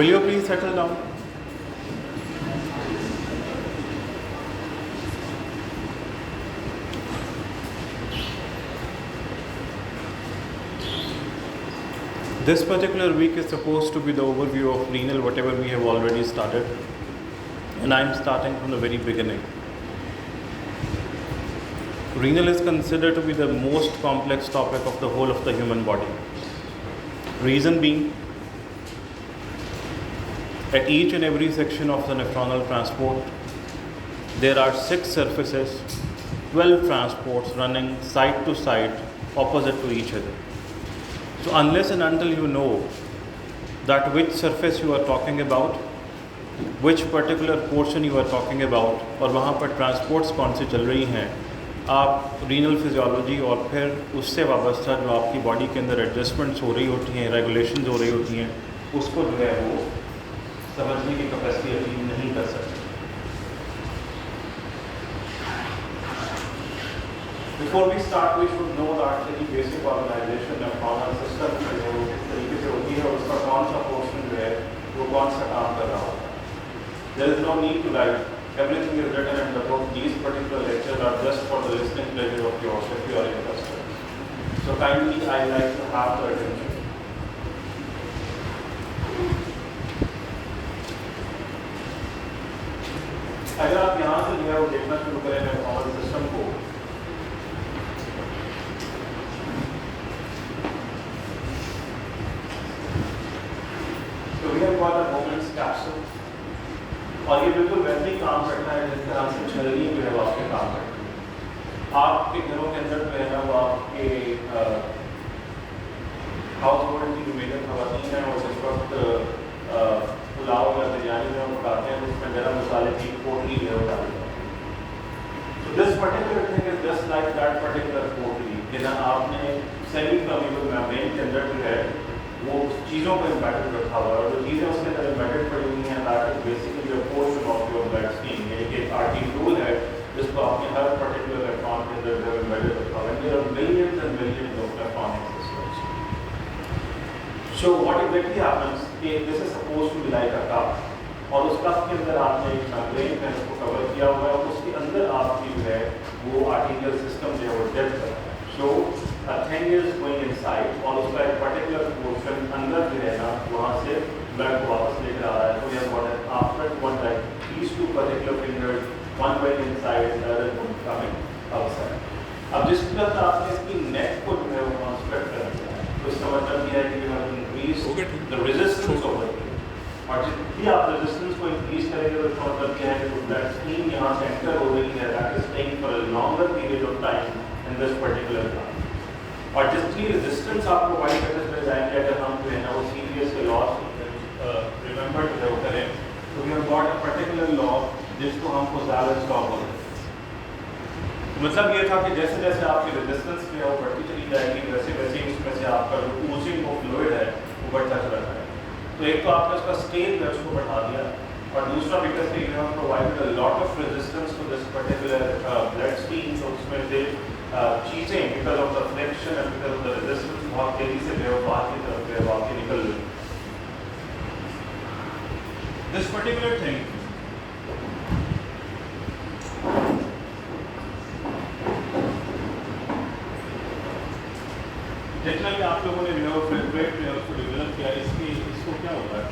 Will you please settle down? This particular week is supposed to be the overview of renal, whatever we have already started. And I'm starting from the very beginning. Renal is considered to be the most complex topic of the whole of the human body. Reason being, at each and every section of the nephronal transport, there are 6 surfaces, 12 transports running side to side, opposite to each other. So unless and until you know that which surface you are talking about, which particular portion you are talking about, और वहाँ पर transports कौन सी चल रही हैं, आप renal physiology और फिर उससे वाबस्ता जो आपकी बॉडी के अंदर एडजस्टमेंट्स हो रही होती हैं, रेगुलेशंस हो रही होती हैं, उसको जो है वो समझने की कैपेसिटी अचीव नहीं कर सकते. Before we start, we should know that the basic organization nephronal system जो किस तरीके से होती है और उसका कौन सा पोर्शन जो है वो कौन सा काम कर रहा होता है. There is no need to write. Everything is written in the book. These particular lectures are just for the listening pleasure of yours if you are interested. So kindly, I like to have the attention. अगर आप यहाँ से जो है वो देखना शुरू करें nephronal system को, तो we have got a Bowman's capsule. और ये बिल्कुल वैसे ही काम करता है जिस तरह से छलनी जो है वो आपके काम करती है. आपके घरों के अंदर जो है ना वो आपके हाउस होल्ड की जो मेजर खवातीन हैं और जिस वक्त पुलाव या बिरयानी में पकाते हैं उसमें गरम मसाले की पोटली जो है वो डालते हैं. So this particular thing is just like that particular पोटली जिन्हें आपने सेमी परमेबल मेम्ब्रेन के अंदर जो है वो चीज़ों को इम्बेडेड रखा हुआ है और जो चीज़ें उसके अंदर इम्बेडेड पड़ी हुई हैं that is basically a portion of your blood stream. ये एक आर्टिक्यूल है जिसको आपने हर पर्टिकुलर नेफ्रॉन के अंदर जो इम्बेडेड रखा हुआ है. There are millions and millions of nephronic systems. So what exactly happens कि this is supposed to be like a cup और उस कप के अंदर आपने एक मेम्ब्रेन है उसको कवर किया हुआ है और उसके अंदर आपकी जो है वो आर्टिरियल सिस्टम जो है वो डेप्थ है. सो a thing is going inside और उसका एक particular portion अंदर जो है ना वहाँ से blood को वापस लेकर आ रहा है. तो we have got an after one like these 2 particular fingers, one going inside and the other one coming outside. अब जिस तरह आपने इसकी neck को जो है वो construct कर दिया है तो इसका मतलब ये है कि we have increased the resistance over here. और जितनी आप resistance को increase करेंगे तो इसका मतलब ये है कि blood stream यहाँ से enter हो रही है that is staying for a longer period of time in this particular plant. और जितनी रेजिस्टेंस आप प्रोवाइड करते चले जाएंगे अगर हम जो है ना वो सीरियस के लॉस रिमेंबर जो है करें तो we have got a particular law जिसको हम कोज़ालेस लॉ बोलते हैं. मतलब ये था कि जैसे जैसे आपकी रेजिस्टेंस जो है वो बढ़ती चली जाएगी वैसे वैसे उसमें से आपका जो ओजिंग ऑफ फ्लूइड है वो बढ़ता चला जाएगा. तो एक तो आपने उसका स्टेज है उसको बढ़ा दिया और दूसरा because you have provided a lot of resistance to this particular blood stream. तो उसमें से चीज़ें because of the friction and because of the resistance बहुत तेजी से जो है बाहर की तरफ जो है बाहर निकल रही. दिस पर्टिकुलर थिंग जितना भी आप लोगों ने जो है फिल्ट्रेट जो है उसको डेवलप किया इसको क्या होता है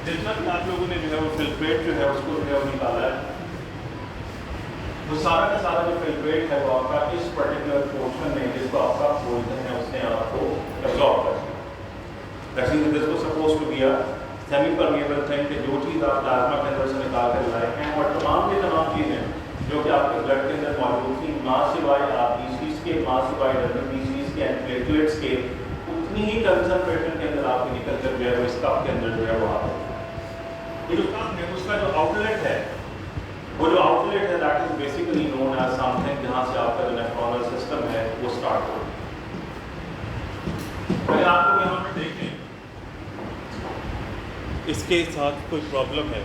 जितना भी आप लोगों ने जो है वो फिल्ट्रेट जो है उसको जो है वो निकाला है वो सारा का सारा जो फिल्ट्रेट है वो आपका इस पर्टिकुलर पोर्शन में जिसको आपका बोलते हैं उसने आपको एब्जॉर्ब कर दिया. That means this was supposed to be a semi permeable thing कि जो चीज़ आप प्लाज्मा के अंदर से निकाल कर लाए हैं और तमाम की तमाम चीज़ें जो कि आपके ब्लड के अंदर मौजूद थी माँ सिवाय आप पीसीज के माँ सिवाय पीसीज के एंड प्लेटलेट्स के उतनी ही कंसंट्रेशन के अंदर आपके निकल कर जो है वो इस कप के अंदर जो है वो आ गए. ये जो कप है उसका जो आउटलेट है वो जो आउटलेट है that is basically known as something जहाँ से आपका जो नेफ्रॉनल सिस्टम है वो स्टार्ट हो. अगर आप लोग यहाँ पर देखें इसके साथ कोई प्रॉब्लम है?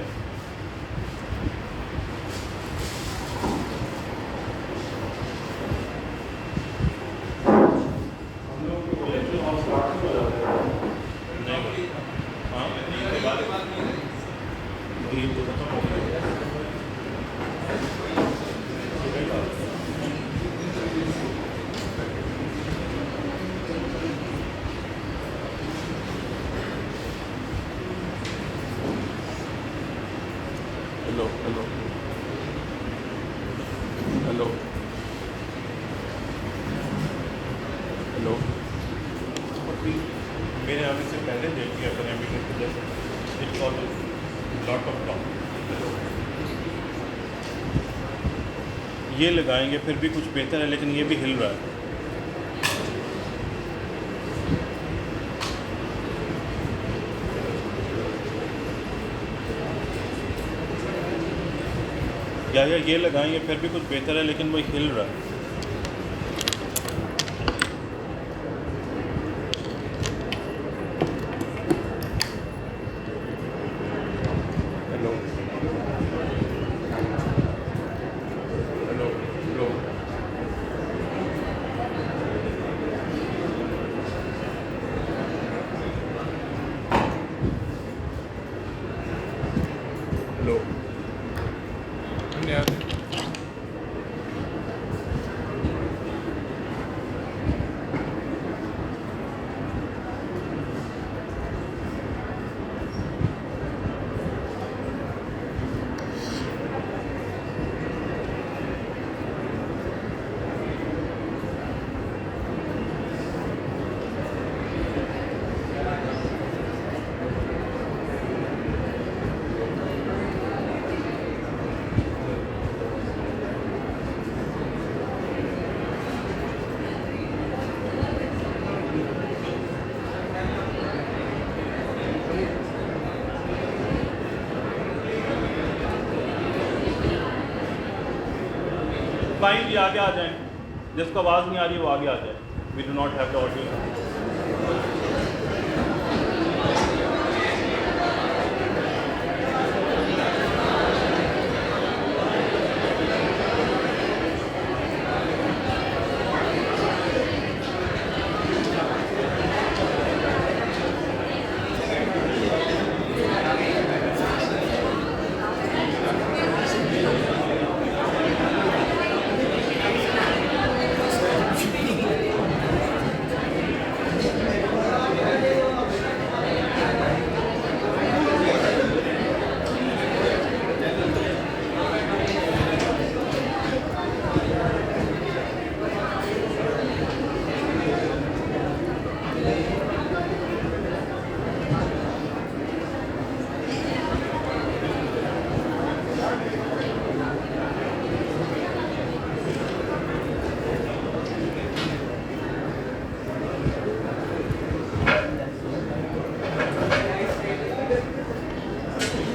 हम लोग को लेक्चर और स्टार्ट हो जाता है। नहीं, हाँ ये तो खत्म हो गया। हेलो हेलो हेलो हेलो, मेरे आने से पहले देख लिया करें मीटिंग को, जैसे it cause lot of talk. ये लगाएंगे फिर भी कुछ बेहतर है, लेकिन ये भी हिल रहा है। या ये लगाएंगे फिर भी कुछ बेहतर है, लेकिन वो हिल रहा है। हेलो हेलो हेलो, हेलो यार, भाई भी आगे आ जाएं, जिसको आवाज़ नहीं आ रही वो आगे आ जाए। We do not have the audio.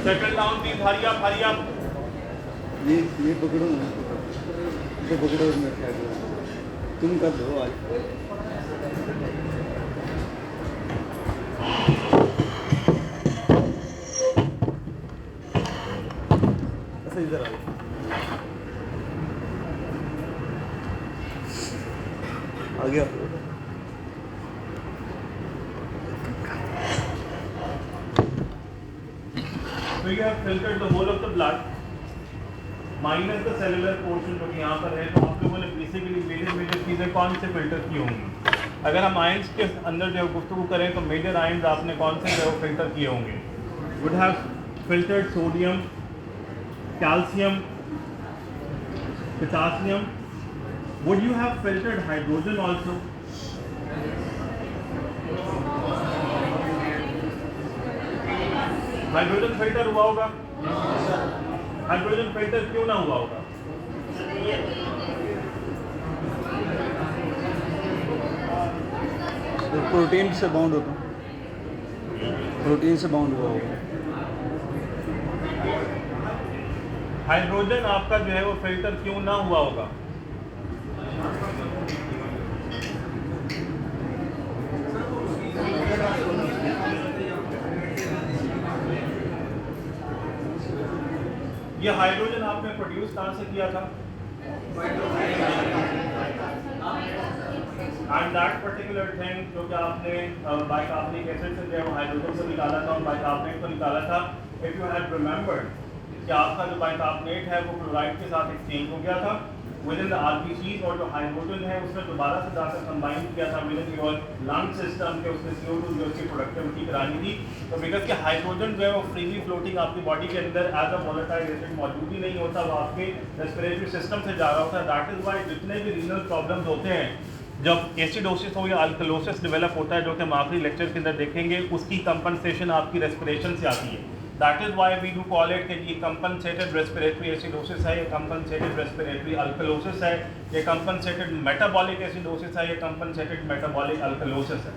Settle down please, hurry up hurry up. ये पकड़ो ना, इसे पकड़ो, मैं क्या करूं? तुम कर दो आज। ऐसे इधर आ गया। So you have filtered the whole of the blood minus the cellular portion जो कि यहाँ पर है। तो आप लोगों ने बेसिकली मेजर चीज़ें कौन से फिल्टर की होंगी? अगर हम आयंस के अंदर जो गुफ्तगू करें तो मेजर आयंस आपने कौन से जो फिल्टर किए होंगे? Would have filtered sodium, calcium, potassium. Would you have filtered hydrogen also? Hydrogen filter हुआ होगा? हाइड्रोजन फिल्टर क्यों ना हुआ होगा? तो प्रोटीन से बाउंड होता, प्रोटीन से बाउंड हुआ होगा। हाइड्रोजन आपका जो है वो फिल्टर क्यों ना हुआ होगा? ये हाइड्रोजन आपने प्रोड्यूस कहाँ से किया था? एंड दैट पर्टिकुलर थिंग जो कि आपने बाइकार्बोनिक एसिड से जो है हाइड्रोजन से निकाला था और बाइकार्बोनेट को निकाला था, इफ यू हैड रिमेंबर्ड कि आपका जो बाइकार्बोनेट है वो क्लोराइड के साथ एक्सचेंज हो गया था विद इन द आरबीसीज, और जो हाइड्रोजन है उसने दोबारा से जाकर कंबाइन किया था with in your lung system के, उसने CO2 जो उसकी प्रोडक्टिविटी करानी थी। तो बिकॉज कि हाइड्रोजन जो है वो फ्रीली फ्लोटिंग आपकी बॉडी के अंदर एज अ वोलेटाइल एसिड मौजूद ही नहीं होता, वो आपके रेस्पिरेटरी सिस्टम से जा रहा होता है। दैट इज वाई जितने भी रीनल प्रॉब्लम्स होते हैं, जब एसिडोसिस हो या अल्कलोसिस डेवलप होता है, जो कि हम आखिरी लेक्चर के अंदर देखेंगे, उसकी कंपनसेशन आपकी रेस्पिरेशन से आती है। That is why we do call it कि ये कंपनसेटेड रेस्पिरेटरी एसिडोसिस है, ये कंपनसेटेड रेस्पिरेटरी अल्कलोसिस है, ये कंपनसेटेड मेटाबॉलिक एसिडोसिस है, ये कंपनसेटेड मेटाबॉलिक अल्कलोसिस है।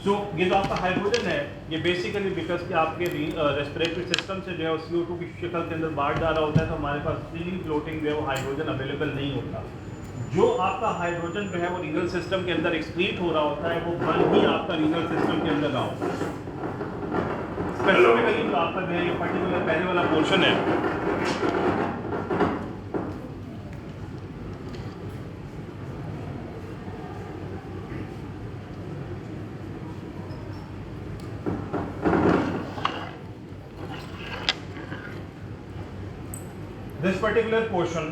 सो ये जो आपका हाइड्रोजन है ये बेसिकली बिकॉज कि आपके रेस्पिरेटरी सिस्टम से जो है CO2 की शक्ल के अंदर बाहर जा रहा होता है, तो हमारे पास फ्रीली फ्लोटिंग जो है वो हाइड्रोजन अवेलेबल नहीं होता। जो आपका हाइड्रोजन जो है वो रीनल सिस्टम के अंदर एक्सक्रीट हो रहा होता है, वो बल ही आपका रीनल सिस्टम के अंदर रहा होता है। स्पेसिफिकली जो आपका जो है ये पर्टिकुलर पहले वाला पोर्शन है, दिस पर्टिकुलर पोर्शन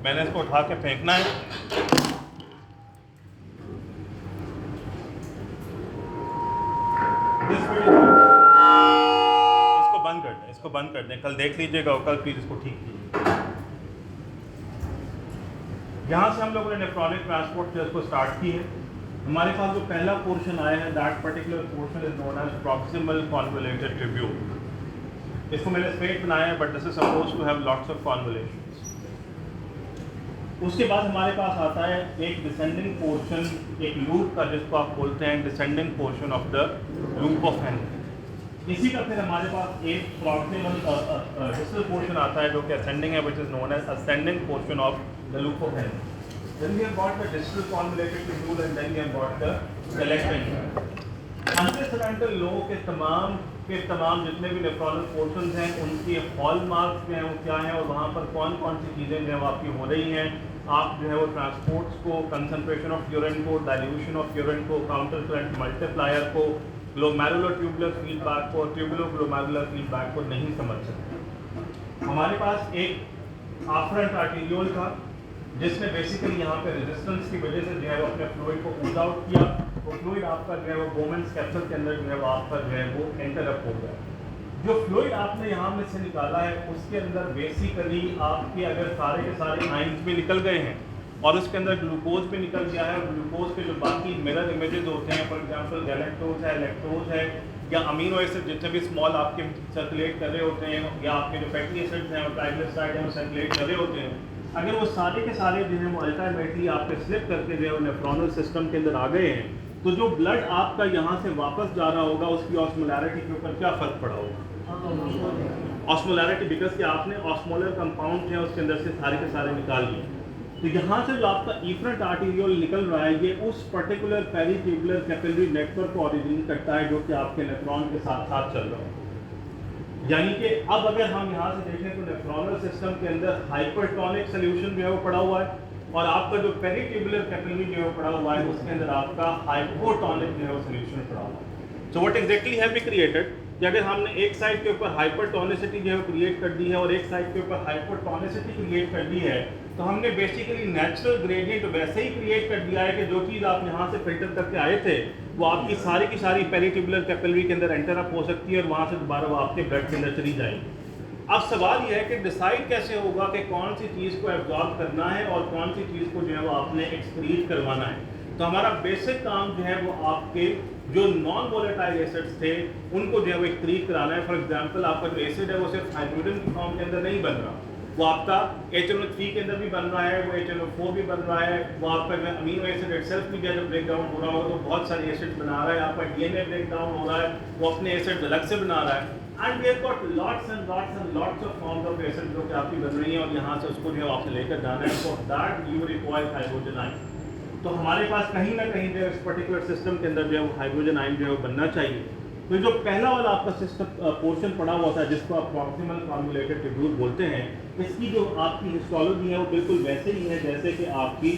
मैंने इसको उठा के फेंकना है। इसको बंद कर दें, कल देख लीजिएगा और कल फिर इसको ठीक कीजिए। यहाँ से हम लोगों ने नेफ्रॉनिक ट्रांसपोर्ट जो इसको स्टार्ट की है। हमारे पास जो पहला पोर्शन आया है, that particular portion is known as proximal convoluted tubule. इसको मैंने स्ट्रेट बनाया है, but this is supposed to have lots of convolutions. उसके बाद हमारे पास आता है एक डिसेंडिंग पोर्शन, एक लूप का, जिसको आप बोलते हैं descending portion of the loop of Henry. इसी का फिर हमारे पास एक प्रॉक्सिमल डिस्टल पोर्शन आता है जो कि असेंडिंग है, which is known as ascending portion of the loop of Henry. Then we have got the distal convoluted tubule and then we have got the collecting. Antecedent लो के तमाम जितने भी नेफ्रॉनल portions हैं उनके हॉलमार्क्स जो हैं वो क्या हैं और वहाँ पर कौन कौन सी चीज़ें जो है वो आपकी हो रही हैं। आप जो है वो ट्रांसपोर्ट्स को, कंसंट्रेशन ऑफ यूरिन को, डाइल्यूशन ऑफ यूरिन को, काउंटर करंट मल्टीप्लायर को, ग्लोमेरुलर ट्यूबुलर फीडबैक को, ट्यूबुलो ग्लोमेरुलर फीडबैक को नहीं समझ सकते। हमारे पास एक आफ्रेंट आर्टीरियोल था जिसने बेसिकली यहाँ पे रेजिस्टेंस की वजह से जो है वो अपने फ्लूइड को पुल आउट किया, वो फ्लूइड आपका जो है वो बोमेंस कैप्सूल के अंदर जो है वो आपका जो है वो इंटरप्ट हो गया। जो फ्लूइड आपने यहाँ में से निकाला है उसके अंदर बेसिकली आपके अगर सारे के सारे आइंस भी निकल गए हैं और उसके अंदर ग्लूकोज भी निकल गया है, और ग्लूकोज के जो बाकी मिरर इमेजेस होते हैं, फॉर एग्जांपल गैलेक्टोज है, लैक्टोज है, या अमीनो एसिड जितने भी स्मॉल आपके सर्कुलेट कर रहे होते हैं, या आपके जो फैटी एसिड्स हैं और ट्राइग्लिसराइड हैं वो सर्कुलेट कर रहे होते हैं, अगर वो सारे के सारे जो है वो अल्टीमेटली आपके स्लिप करके जो है वो नेफ्रॉनल सिस्टम के अंदर आ गए हैं, तो जो ब्लड आपका यहाँ से वापस जा रहा होगा उसकी ऑस्मोलैरिटी के ऊपर क्या फ़र्क पड़ा होगा? ऑस्मोलैरिटी, बिकॉज कि आपने ऑस्मोलर कंपाउंड जो है उसके अंदर से सारे के सारे निकाल लिए। तो यहाँ से जो आपका इफरेंट आर्टीरियोल निकल रहा है ये उस पर्टिकुलर पेरीट्यूबुलर कैपिलरी नेटवर्क को ओरिजिनेट करता है जो कि आपके नेफ्रॉन के साथ साथ चल रहा है। यानी कि अब अगर हम यहाँ से देखें तो नेफ्रॉनल सिस्टम के अंदर हाइपरटोनिक सोल्यूशन जो है वो पड़ा हुआ है, और आपका जो पेरीट्यूबुलर कैपिलरी जो है पड़ा हुआ है उसके अंदर आपका हाइपोटोनिक जो है वो सोल्यूशन पड़ा हुआ है। So what exactly have we created कि अगर हमने एक साइड के ऊपर हाइपरटोनिसिटी जो है क्रिएट कर दी है और एक साइड के ऊपर हाइपोटोनिसिटी क्रिएट कर दी है, तो हमने बेसिकली नेचुरल ग्रेडियंट वैसे ही क्रिएट कर दिया है कि जो चीज़ आप यहाँ से फिल्टर करके आए थे वो आपकी सारी की सारी पेरीट्यूबुलर कैपिलरी के अंदर एंटर अप हो सकती है और वहाँ से दोबारा वो आपके ब्लड के अंदर चली जाएगी। अब सवाल ये है कि डिसाइड कैसे होगा कि कौन सी चीज़ को एब्जॉर्ब करना है और कौन सी चीज़ को जो है वो आपने एक्सक्रीट करवाना है। तो हमारा बेसिक काम जो है वो आपके जो नॉन वोलेटाइल एसिड्स थे उनको जो है वो एक्सक्रीट कराना है। फॉर एग्जांपल आपका जो एसिड है वो सिर्फ हाइड्रोजन की फॉर्म के अंदर नहीं बन रहा, वो आपका HNO3 के अंदर भी बन रहा है, वो HNO4 भी बन रहा है, वो आपका जो अमीनो एसिड इटसेल्फ भी जब ब्रेक डाउन हो रहा हो तो बहुत सारे एसिड बना रहा है, आपका DNA ब्रेक डाउन हो रहा है वो अपने एसिड अलग से बना रहा है। And we have got lots and lots of forms of acid जो कि आपकी बन रही है और यहाँ से उसको जो है आपसे लेकर जाना है। For that you require hydrogen ion. तो हमारे पास कहीं ना कहीं जो इस पर्टिकुलर सिस्टम के अंदर जो है वो हाइड्रोजन आयन जो है वो बनना चाहिए। तो जो पहला वाला आपका सिस्टम पोर्शन पड़ा हुआ था जिसको आप प्रॉक्सिमल कॉन्वोल्यूटेड ट्यूब्यूल बोलते हैं, इसकी जो आपकी हिस्टोलॉजी है वो बिल्कुल वैसे ही है जैसे कि आपकी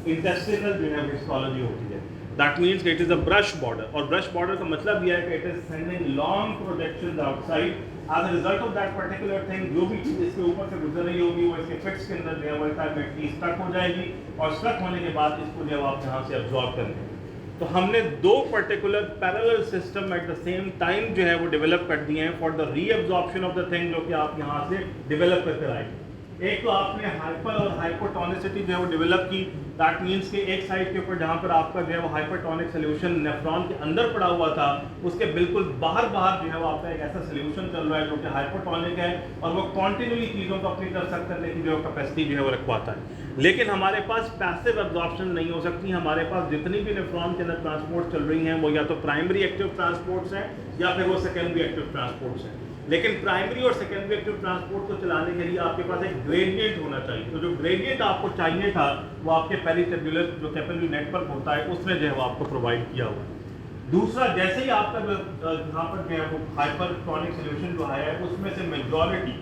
इंटेस्टिनल जो है हिस्टोलॉजी होती है। That means it is a brush border, और ब्रश बॉर्डर का मतलब यह है कि it is sending long projections outside. As a result of that particular thing जो भी चीज इसके ऊपर से गुजर रही होगी वो इसके फिट्स के अंदर जो है वो अल्टीमेटली स्टक हो जाएगी, और स्टक होने के बाद इसको जो है आप यहाँ से अब्जॉर्ब करेंगे। तो हमने दो particular parallel system at the same time जो है वो डेवलप कर दिए हैं for the reabsorption of the thing, जो कि आप यहाँ से डेवलप करके आएंगे। एक तो आपने हाइपर और हाइपोटोनिसिटी जो है वो डेवलप की। दैट मीन्स कि एक साइड के ऊपर जहाँ पर आपका जो है वो हाइपरटोनिक सोल्यूशन नेफ्रॉन के अंदर पड़ा हुआ था, उसके बिल्कुल बाहर जो है वो आपका एक ऐसा सोल्यूशन चल रहा है जो कि हाइपोटोनिक है, और वो कॉन्टिन्यूली चीज़ों को अपनी तरफ सक करने की जो कैपेसिटी जो है वो रखवाता है। लेकिन हमारे पास पैसिव एब्जॉर्प्शन नहीं हो सकती। हमारे पास जितनी भी नेफ्रॉन के अंदर ट्रांसपोर्ट चल रही हैं वो या तो प्राइमरी एक्टिव ट्रांसपोर्ट्स हैं या फिर वो सेकेंडरी एक्टिव ट्रांसपोर्ट्स हैं। लेकिन प्राइमरी और सेकेंडरी एक्टिव ट्रांसपोर्ट को चलाने के लिए आपके पास एक ग्रेडियंट होना चाहिए। तो जो ग्रेडियंट आपको चाहिए था वो आपके पेरिटर्बुलर जो कैपिलरी नेटवर्क होता है उसने जो है वो आपको प्रोवाइड किया हुआ है। दूसरा, जैसे ही आपका जो यहाँ पर जो है वो हाइपरटोनिक सोल्यूशन जो आया है उसमें से मेजॉरिटी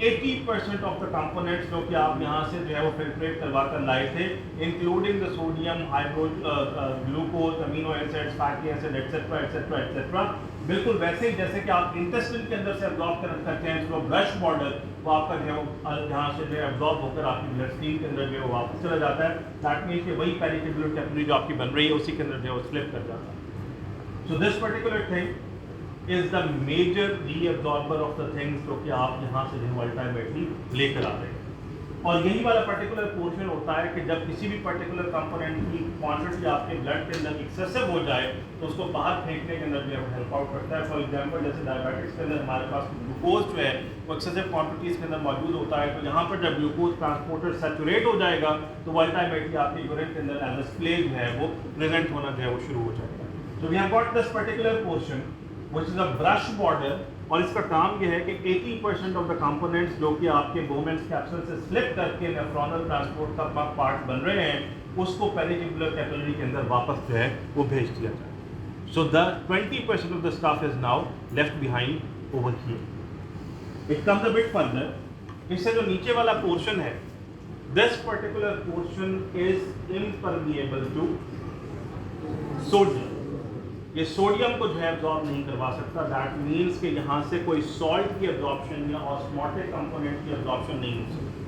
80% ऑफ द कंपोनेंट्स जो कि आप यहाँ से जो है वो फिल्ट्रेट करवा कर लाए थे, including the sodium, glucose, amino acids, fatty acid etcetera etcetera etcetera, बिल्कुल वैसे ही जैसे कि आप इंटेस्टाइन के अंदर से अब्जॉर्ब करते हैं इसको ब्रश बॉर्डर, वो आपका जो है यहाँ से जो है अब्जॉर्ब होकर आपकी ब्लड स्ट्रीम के अंदर जो है वापस चला जाता है। दैट मीन्स कि वही पेरिटर्बुलर कैपिलरी जो आपकी बन रही है उसी के अंदर जो है वो स्लिप कर जाता है। So this particular thing is the major reabsorber of the things जो कि आप यहाँ से जो अल्टीमेटली लेकर आ रहे हैं। और यही वाला पर्टिकुलर पोर्शन होता है कि जब किसी भी पर्टिकुलर कंपोनेंट की क्वांटिटी आपके ब्लड के अंदर एक्सेसिव हो जाए तो उसको बाहर फेंकने के अंदर जो है हेल्प आउट करता है। फॉर एग्जांपल जैसे डायबिटिक्स के अंदर हमारे पास ग्लूकोज जो है वो एक्सेसिव क्वांटिटीज के अंदर मौजूद होता है, तो यहाँ पर जब ग्लूकोज ट्रांसपोर्टर सैचुरेट हो जाएगा तो वो अल्टीमेटली आपके यूरिन के अंदर एज अ स्प्ले जो है वो प्रेजेंट होना जो है वो शुरू हो जाएगा। तो we have got this particular portion which is a brush border, और इसका काम यह है कि 80% ऑफ द कंपोनेंट्स जो कि आपके बोमेंस कैप्सूल से स्लिप करके नेफ्रॉनल ट्रांसपोर्ट का पार्ट बन रहे हैं उसको पेरिटर्बुलर कैपिलरी के अंदर वापस जो है वो भेज दिया जाए। So the 20% of the stuff is now left behind over here. It comes a bit further, इससे जो नीचे वाला पोर्शन है, this particular portion is impermeable to sodium. ये सोडियम को जो है एब्जॉर्ब नहीं करवा सकता। दैट मीन्स कि यहाँ से कोई सॉल्ट की एब्जॉर्प्शन या ऑस्मोटिक कंपोनेंट की एब्जॉर्प्शन नहीं हो सकती,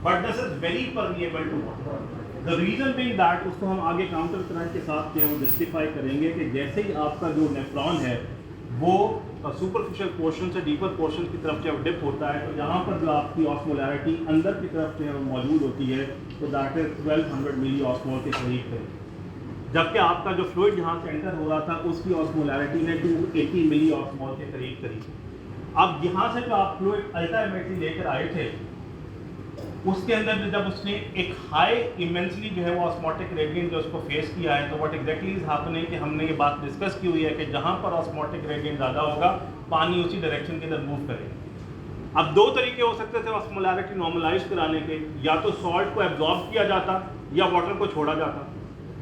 but this is very permeable to water. The reason being that उसको हम आगे काउंटर करंट के साथ जो है वो जस्टिफाई करेंगे कि जैसे ही आपका जो नेफ्रॉन है वो सुपरफिशियल पोर्शन से डीपर पोर्शन की तरफ जब डिप होता है तो यहाँ पर जो आपकी ऑस्मोलैरिटी अंदर की तरफ जो है वो मौजूद होती है, तो दैट इज 1200 मिली ऑस्मोल के करीब है। जबकि आपका जो फ्लूइड यहाँ से एंटर हो रहा था उसकी ऑस्मोलैरिटी ने 280 मिली ऑस्मोल के करीब। अब यहाँ से जो आप फ्लूइड अल्टीमेटली लेकर आए थे उसके अंदर जब उसने एक हाई इमेंसली जो है वो ऑस्मोटिक ग्रेडियंट जो उसको फेस किया है, तो व्हाट एग्जैक्टली इज हैपनिंग कि हमने ये बात डिस्कस की हुई है कि जहाँ पर ऑस्मोटिक ग्रेडियंट ज़्यादा होगा पानी उसी डायरेक्शन के अंदर मूव करेगा। अब दो तरीके हो सकते थे ऑस्मोलैरिटी नॉर्मलाइज कराने के, या तो सॉल्ट को एब्जॉर्ब किया जाता या वाटर को छोड़ा जाता।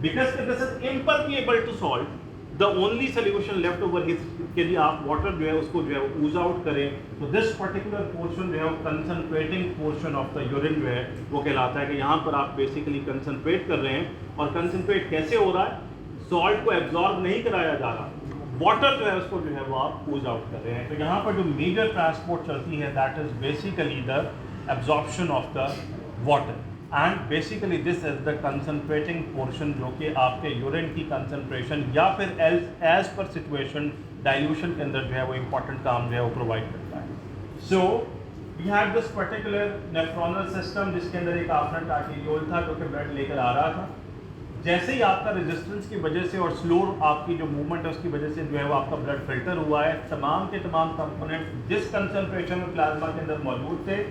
Because this is impermeable to salt, the only solution left over is के लिए आप वाटर जो है उसको जो है ऊज आउट करें। तो दिस पर्टिकुलर पोर्शन जो है वो concentrating portion of the urine जो है वो कहलाता है कि यहाँ पर आप बेसिकली कंसंट्रेट कर रहे हैं। और कंसंट्रेट कैसे हो रहा है? सॉल्ट को एब्जॉर्ब नहीं कराया जा रहा, वाटर जो है उसको जो है वो आप ऊज आउट कर रहे हैं। तो यहाँ पर जो मेजर ट्रांसपोर्ट चलती है that is basically the absorption of the water, and basically this is the concentrating portion जो कि आपके यूरिन की कंसंट्रेशन या फिर एज पर सिचुएशन डाइल्यूशन के अंदर जो है वो इंपॉर्टेंट काम जो है वो प्रोवाइड करता है। So we have this particular nephronal system जिसके अंदर एक आफ्रेंट आर्टेरियोल था जो कि ब्लड लेकर आ रहा था। जैसे ही आपका रेजिस्टेंस की वजह से और स्लो आपकी जो मूवमेंट है उसकी वजह से जो है वो आपका ब्लड फिल्टर हुआ है, तमाम के तमाम कंपोनेंट जिस कंसंट्रेशन में प्लाज्मा के अंदर मौजूद थे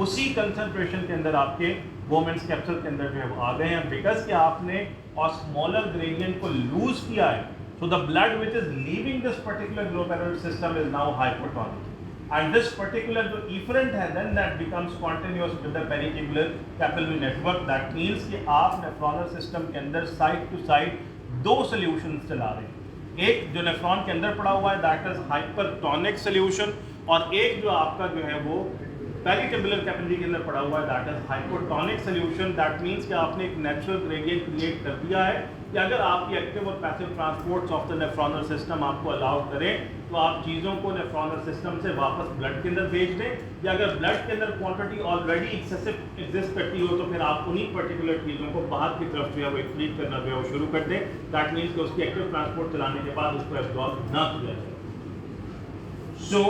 उसी कंसंट्रेशन के अंदर आपके बोमेंस कैप्सूल के अंदर जो है वो आ गए हैं, बिकॉज कि आपने ऑस्मोलर ग्रेडियंट को लूज किया है। So the blood which is leaving this particular glomerular system is now hypotonic, and this particular जो इफरेंट है then that becomes continuous with the peritubular capillary network. That means कि आप nephronal system के अंदर side to side दो solutions चला रहे हैं। एक जो नेफ्रॉन के अंदर पड़ा हुआ है दैट इज हाइपरटोनिक सोल्यूशन, और एक जो आपका जो है वो पेरिटेबुलर कैपिलरी के अंदर पड़ा हुआ है that is hypotonic solution. That means कि आपने एक नेचुरल ग्रेडियंट क्रिएट कर दिया है कि अगर आपकी एक्टिव और passive transports of the nephronal system आपको अलाउ करें तो आप चीज़ों को नेफ्रॉनल सिस्टम से वापस ब्लड के अंदर भेज दें, या अगर ब्लड के अंदर क्वांटिटी ऑलरेडी एक्सेसिव एग्जिस्ट करती हो तो फिर आप उन्हीं पर्टिकुलर चीज़ों को बाहर की तरफ जो है वो एक्सक्रीट करना जो है वो शुरू कर दें। दैट मीन्स कि उसकी एक्टिव ट्रांसपोर्ट चलाने के बाद उसको एब्जॉर्ब ना किया जाए। So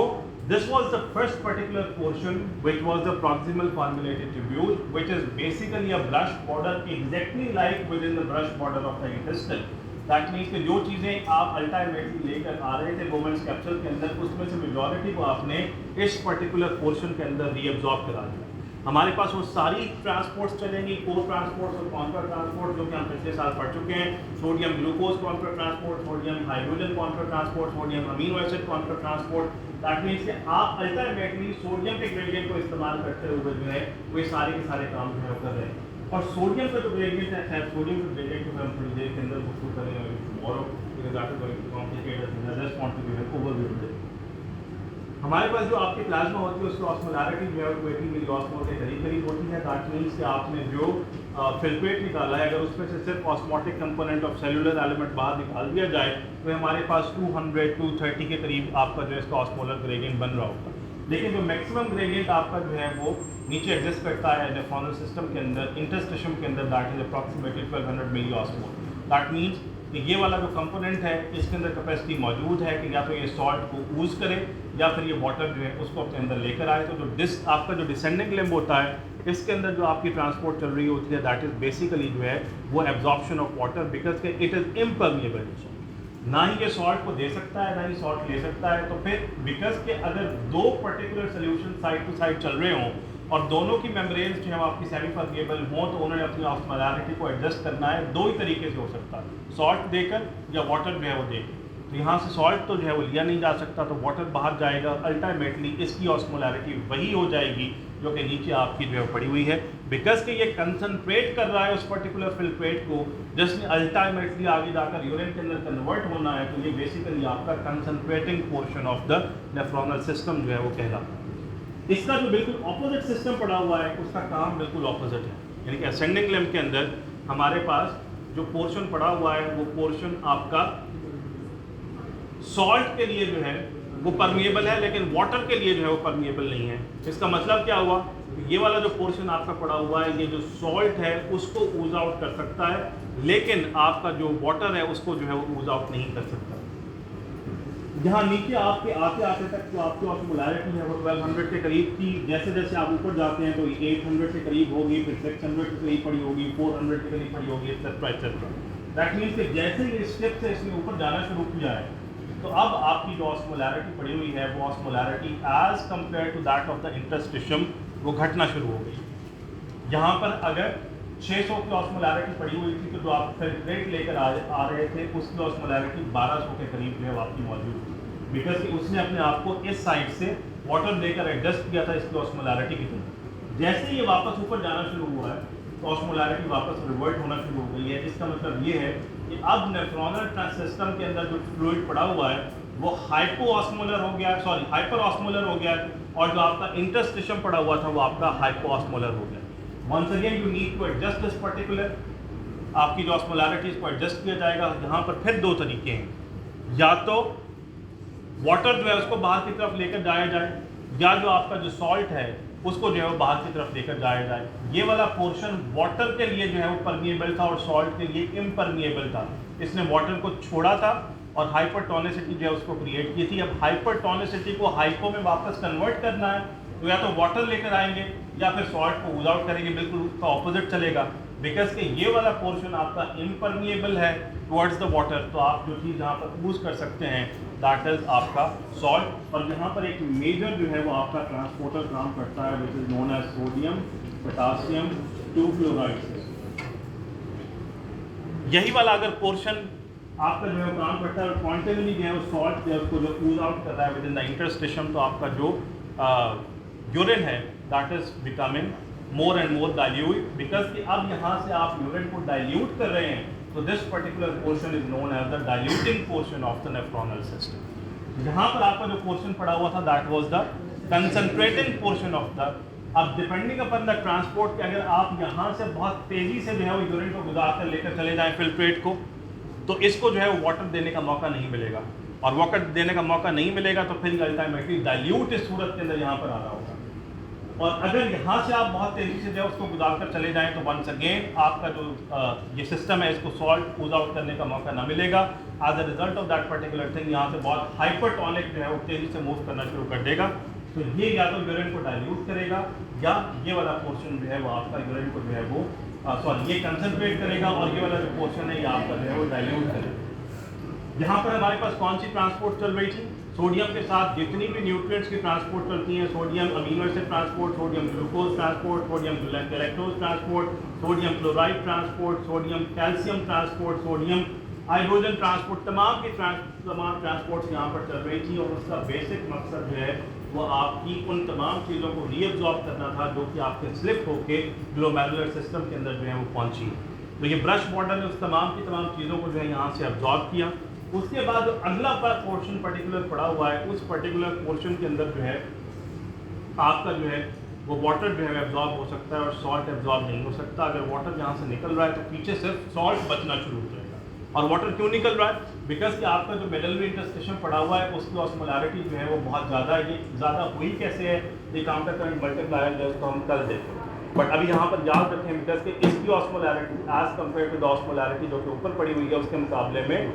this was the first particular portion, which was the proximal formulated tubule, which is basically a brush border exactly like within the brush border of the intestine. That means कि जो चीज़ें आप ultimately लेकर आ रहे थे women's capsule के अंदर, उसमें से मेजॉरिटी को आपने इस पर्टिकुलर पोर्शन के अंदर रीअब्जॉर्ब करा दिया। हमारे पास वो सारी ट्रांसपोर्ट्स चलेंगी, को ट्रांसपोर्ट्स और कॉन्ट्रा ट्रांसपोर्ट, जो कि हम पिछले साल पढ़ चुके हैं। Sodium glucose Contra transport, sodium hydrogen Contra transport, sodium amino acid Contra transport. That means कि आप अल्टीमेटली सोडियम के ग्रेडियंट को इस्तेमाल करते हुए जो है वो सारे के सारे काम जो है कर रहे हैं। और सोडियम का जो ग्रेडियंट है, सोडियम का ग्रेडियंट को हम थोड़ी देर के अंदर गुफ्तगू करेंगे tomorrow, because that is going to complicated. I just want to give an overview. हमारे पास जो आपकी प्लाज्मा होती है उसकी ऑस्मोलैरिटी जो है 20 मिली ऑस्मोल के करीब होती है। दैट मीन्स कि आपने जो फिल्ट्रेट निकाला है अगर उसमें से सिर्फ osmotic component of cellular element बाहर निकाल दिया जाए तो हमारे पास 200-230 के करीब आपका जो है इसका ऑस्मोलर ग्रेडियंट बन रहा होगा। लेकिन जो मैक्सिमम ग्रेडियंट आपका जो है वो नीचे एग्जिस्ट करता है नेफ्रॉनल सिस्टम के अंदर, इंटरस्टिशियम के अंदर, that is approximately 1200 milli osmol. That means कि ये वाला जो कंपोनेंट है इसके अंदर कैपेसिटी मौजूद है कि या तो ये सॉल्ट को यूज़ करे या फिर ये वाटर जो है उसको अपने अंदर लेकर आए। तो जो आपका जो डिसेंडिंग लिम्ब होता है इसके अंदर जो आपकी ट्रांसपोर्ट चल रही होती है दैट इज़ बेसिकली जो है वो एब्जॉर्प्शन ऑफ वाटर, बिकॉज के इट इज़ इम्परमिएबल। ना ही ये सॉल्ट को दे सकता है ना ही सॉल्ट ले सकता है। तो फिर बिकॉज के अगर दो particular solution side to side चल रहे हों और दोनों की मेम्ब्रेन्स जो है आपकी सेमी परमिएबल हों तो उन्होंने अपनी ऑस्मोलैरिटी को एडजस्ट करना है। दो ही तरीके से हो सकता है, सॉल्ट देकर या वाटर जो है वो देकर। तो यहाँ से सॉल्ट तो जो है वो लिया नहीं जा सकता, तो वाटर बाहर जाएगा, अल्टीमेटली इसकी ऑस्मोलैरिटी वही हो जाएगी जो कि नीचे आपकी जो है पड़ी हुई है। बिकॉज कि ये कंसनट्रेट कर रहा है उस पर्टिकुलर फिल्ट्रेट को जिसने अल्टीमेटली आगे जाकर यूरिन के अंदर कन्वर्ट होना है, तो ये बेसिकली आपका concentrating portion of the nephronal system जो है वो कहलाता है। इसका जो बिल्कुल ऑपोजिट सिस्टम पड़ा हुआ है उसका काम बिल्कुल ऑपोजिट है, यानी कि असेंडिंग लिम्ब के अंदर हमारे पास जो पोर्शन पड़ा हुआ है वो पोर्शन आपका सॉल्ट के लिए जो है वो परमिएबल है लेकिन वाटर के लिए जो है वो परमिएबल नहीं है। इसका मतलब क्या हुआ, ये वाला जो पोर्शन आपका पड़ा हुआ है ये जो सॉल्ट है उसको ऊज आउट कर सकता है लेकिन आपका जो वाटर है उसको जो है वो ऊज आउट नहीं कर सकता। यहाँ नीचे आपके आते आते तक जो आपकी ऑस्मोलैरिटी है वो 1200 के करीब थी। जैसे जैसे आप ऊपर जाते हैं तो 800 के करीब होगी, फिर 600 के करीब पड़ी होगी, 400 के करीब पड़ी होगी, एक्सेट्रा। दैट मीन्स कि जैसे ये स्टेप से इसने ऊपर जाना शुरू किया है तो अब आपकी जो ऑस्मोलैरिटी पड़ी हुई है वो osmolarity as compare to that of the interstitium वो घटना शुरू हो गई। यहाँ पर अगर 600 की ऑस्मोलैरिटी पड़ी हुई थी तो जो आप फिल्ट्रेट लेकर आ रहे थे उसकी ऑस्मोलैरिटी 1200 के करीब जो है आपकी मौजूद थी, बिकॉज कि उसने अपने आप को इस साइड से वाटर देकर एडजस्ट किया था इसकी ऑस्मोलैरिटी की तरफ। जैसे ये वापस ऊपर जाना शुरू हुआ है तो ऑस्मोलैरिटी वापस रिवर्ट होना शुरू हो गई है। इसका मतलब ये है कि अब नेफ्रॉनल सिस्टम के अंदर जो फ्लूइड पड़ा हुआ है वो हाइपर ऑस्मोलर हो गया है और जो आपका इंटरस्टिशियम पड़ा हुआ था वो आपका हाइपोऑस्मोलर हो गया। Once again you need to adjust this particular, आपकी जो ऑस्मोलैरिटीज को एडजस्ट किया जाएगा। यहाँ पर फिर दो तरीके हैं, या तो वाटर जो है उसको बाहर की तरफ लेकर जाया जाए या जो आपका जो सॉल्ट है उसको जो है वो बाहर की तरफ लेकर जाया जाए। ये वाला पोर्शन वाटर के लिए जो है वो परमिएबल था और सॉल्ट के लिए इम्परमिएबल था। इसने वाटर को छोड़ा था और हाइपरटोनिसिटी जो है उसको क्रिएट की थी। अब हाइपरटोनिसिटी को हाइपो में वापस कन्वर्ट करना है तो या तो वाटर लेकर आएंगे या फिर सॉल्ट को यूज आउट करेंगे, बिल्कुल उसका ऑपोजिट चलेगा। बिकॉज कि ये वाला पोर्शन आपका इम्परमिएबल है टुवर्ड्स द वाटर, तो आप जो चीज़ यहाँ पर यूज कर सकते हैं दैट इज आपका सॉल्ट। और यहाँ पर एक मेजर जो है वो आपका ट्रांसपोर्टर काम करता है which is known as sodium potassium 2 fluoride. यही वाला अगर पोर्शन आपका जो है काम करता है और क्वांटिटी जो है वो सॉल्ट जो है उसको जो यूज आउट कर रहा है विद इन द इंटरस्टिशियम, तो आपका जो यूरिन है that is becoming more and more dilute. Because कि अब यहाँ से आप यूरिन को डाइल्यूट कर रहे हैं So this particular portion is known as the diluting portion of the nephronal system. यहाँ पर आपका जो portion पड़ा हुआ था that was the concentrating portion of the. अब depending upon the transport कि अगर आप यहाँ से बहुत तेजी से जो है वो यूरिन को गुजार कर लेकर चले जाएं फिल्ट्रेट को, तो इसको जो है वो वाटर देने का मौका नहीं मिलेगा, और वाटर देने का मौका नहीं मिलेगा तो फिर अल्टीमेटली डाइल्यूट इस सूरत के अंदर यहाँ पर आ रहा होगा। और अगर यहाँ से आप बहुत तेज़ी से जो है उसको गुजार कर चले जाएं तो वंस अगेन आपका जो ये सिस्टम है इसको सॉल्ट यूज आउट करने का मौका ना मिलेगा। As a result of that particular thing यहाँ से बहुत हाइपरटोनिक जो है वो तेज़ी से मूव करना शुरू कर देगा। तो ये या तो यूरिन को डाइल्यूट करेगा या ये वाला पोर्शन जो है वो आपका यूरिन को जो है वो ये कंसनट्रेट करेगा, और ये वाला जो पोर्शन है ये आपका जो है वो डाइल्यूट करेगा। यहाँ पर हमारे पास कौन सी ट्रांसपोर्ट चल रही थी? सोडियम के साथ जितनी भी न्यूट्रिएंट्स की ट्रांसपोर्ट चलती हैं, sodium amino acid transport, sodium glucose transport, sodium galactose transport, sodium chloride transport, sodium calcium transport, sodium hydrogen transport, तमाम ट्रांसपोर्ट्स यहाँ पर चल रही थी। और उसका बेसिक मकसद जो है वो आपकी उन तमाम चीज़ों को रीअब्जॉर्ब करना था जो कि आपके स्लिप होके ग्लोमेरुलर सिस्टम के अंदर जो है वो पहुँची। तो ये ब्रश बॉर्डर ने उस तमाम की तमाम चीज़ों को जो है यहाँ से अब्जॉर्ब किया। उसके बाद जो अगला पोर्शन पर्टिकुलर पड़ा हुआ है उस पर्टिकुलर पोर्शन के अंदर जो है आपका जो है वो वाटर जो है एब्जॉर्ब हो सकता है और सॉल्ट एब्जॉर्ब नहीं हो सकता। अगर वाटर यहाँ से निकल रहा है तो पीछे सिर्फ सॉल्ट बचना शुरू हो जाएगा। और वाटर क्यों निकल रहा है? बिकॉज कि आपका जो मेडलरी इंटरस्टिशियम पड़ा हुआ है उसकी ऑस्मोलैरिटी जो है वो बहुत ज़्यादा है। ये ज़्यादा हुई कैसे है? ये काउंटर करंट मल्टीप्लायर जो उसको हम कल देखें, बट अभी यहाँ पर याद रखें बिकॉज कि इसकी osmolarity as compare to the osmolarity जो कि ऊपर पड़ी हुई है उसके मुकाबले में